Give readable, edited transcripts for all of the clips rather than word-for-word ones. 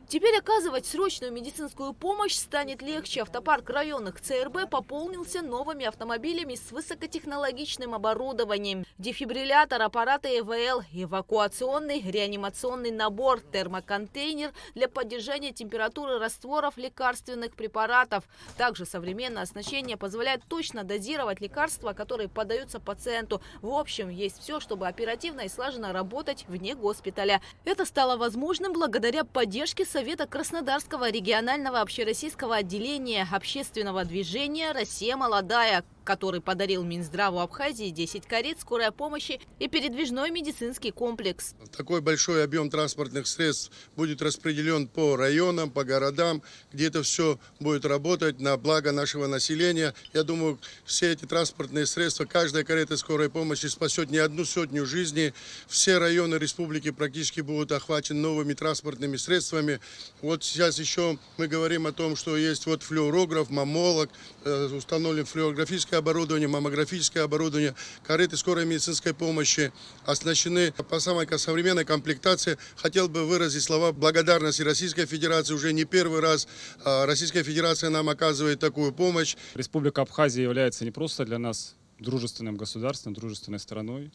Теперь оказывать срочную медицинскую помощь станет легче. Автопарк районных ЦРБ пополнился новыми автомобилями с высокотехнологичным оборудованием. Дефибриллятор, аппараты ЭВЛ, эвакуационный, реанимационный набор, термоконтейнер для поддержания температуры растворов лекарственных препаратов. Также современное оснащение позволяет точно дозировать лекарства, которые подаются пациенту. В общем, есть все, чтобы оперативно и слаженно работать вне госпиталя. Это стало возможным благодаря поддержке Совета Краснодарского регионального общероссийского отделения общественного движения «Россия молодая», который подарил Минздраву Абхазии 10 карет скорой помощи и передвижной медицинский комплекс. Такой большой объем транспортных средств будет распределен по районам, по городам, где это все будет работать на благо нашего населения. Я думаю, все эти транспортные средства, каждая карета скорой помощи спасет не одну сотню жизней. Все районы республики практически будут охвачены новыми транспортными средствами. Вот сейчас еще мы говорим о том, что есть вот флюорограф, маммолог, установлен флюорографическое оборудование, маммографическое оборудование, кареты скорой медицинской помощи оснащены по самой современной комплектации. Хотел бы выразить слова благодарности Российской Федерации. Уже не первый раз Российская Федерация нам оказывает такую помощь. Республика Абхазия является не просто для нас дружественным государством, дружественной страной.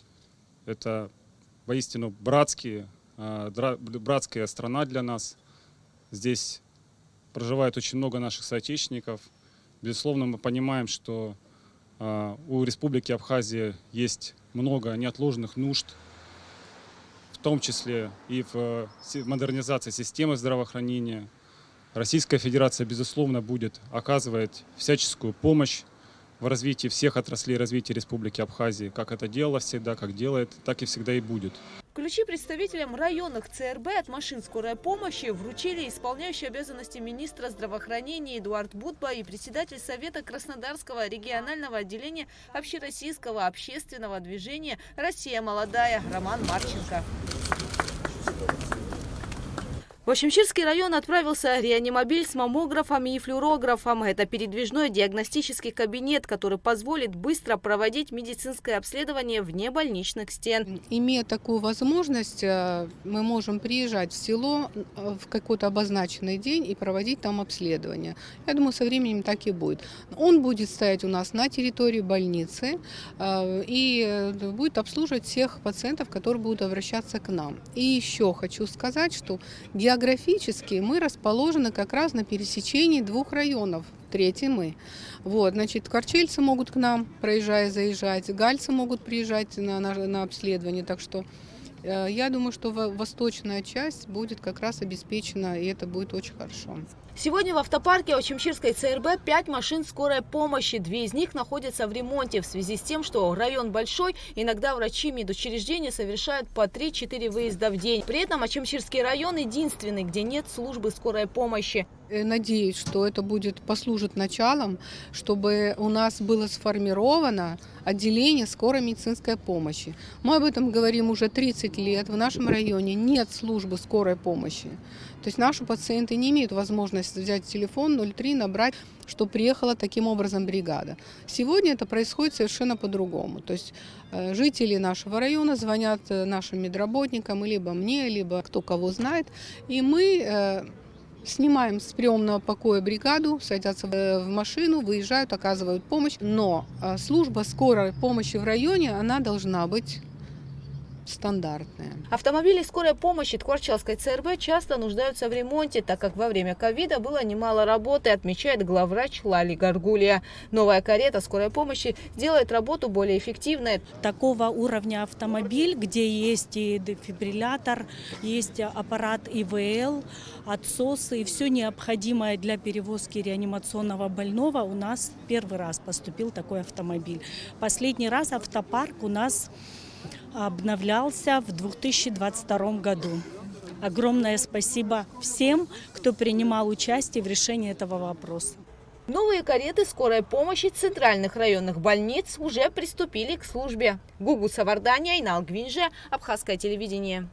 Это воистину братская страна для нас. Здесь проживает очень много наших соотечественников. Безусловно, мы понимаем, что у Республики Абхазия есть много неотложных нужд, в том числе и в модернизации системы здравоохранения. Российская Федерация, безусловно, будет оказывать всяческую помощь в развитии всех отраслей развития Республики Абхазия, как это делала всегда, как делает, так и всегда и будет. Ключи представителям районных ЦРБ от машин скорой помощи вручили исполняющий обязанности министра здравоохранения Эдуард Будба и председатель Совета Краснодарского регионального отделения общероссийского общественного движения «Россия молодая» Роман Марченко. В Очамчирский район отправился реанимобиль с маммографом и флюорографом. Это передвижной диагностический кабинет, который позволит быстро проводить медицинское обследование вне больничных стен. Имея такую возможность, мы можем приезжать в село в какой-то обозначенный день и проводить там обследование. Я думаю, со временем так и будет. Он будет стоять у нас на территории больницы и будет обслуживать всех пациентов, которые будут обращаться к нам. И еще хочу сказать, что географически мы расположены как раз на пересечении двух районов. Третий мы. Вот, значит, карчельцы могут к нам, проезжая, заезжать, гальцы могут приезжать на обследование. Так что я думаю, что восточная часть будет как раз обеспечена, и это будет очень хорошо. Сегодня в автопарке Очамчирской ЦРБ 5 машин скорой помощи. 2 из них находятся в ремонте. В связи с тем, что район большой, иногда врачи медучреждения совершают по 3-4 выезда в день. При этом Очамчирский район единственный, где нет службы скорой помощи. Надеюсь, что это послужит началом, чтобы у нас было сформировано отделение скорой медицинской помощи. Мы об этом говорим уже 30 лет. В нашем районе нет службы скорой помощи. То есть наши пациенты не имеют возможности взять телефон 03, набрать, что приехала таким образом бригада. Сегодня это происходит совершенно по-другому. То есть жители нашего района звонят нашим медработникам, либо мне, либо кто кого знает, и мы снимаем с приемного покоя бригаду, садятся в машину, выезжают, оказывают помощь. Но служба скорой помощи в районе, она должна быть стандартная. Автомобили скорой помощи Тхорчалской ЦРБ часто нуждаются в ремонте, так как во время ковида было немало работы, отмечает главврач Лали Гаргулия. Новая карета скорой помощи делает работу более эффективной. Такого уровня автомобиль, где есть и дефибриллятор, есть аппарат ИВЛ, отсосы и все необходимое для перевозки реанимационного больного, у нас первый раз поступил такой автомобиль. Последний раз автопарк у нас обновлялся в 2022 году. Огромное спасибо всем, кто принимал участие в решении этого вопроса. Новые кареты скорой помощи центральных районных больниц уже приступили к службе. Гугу Савардания, Инал Гвинже, Абхазское телевидение.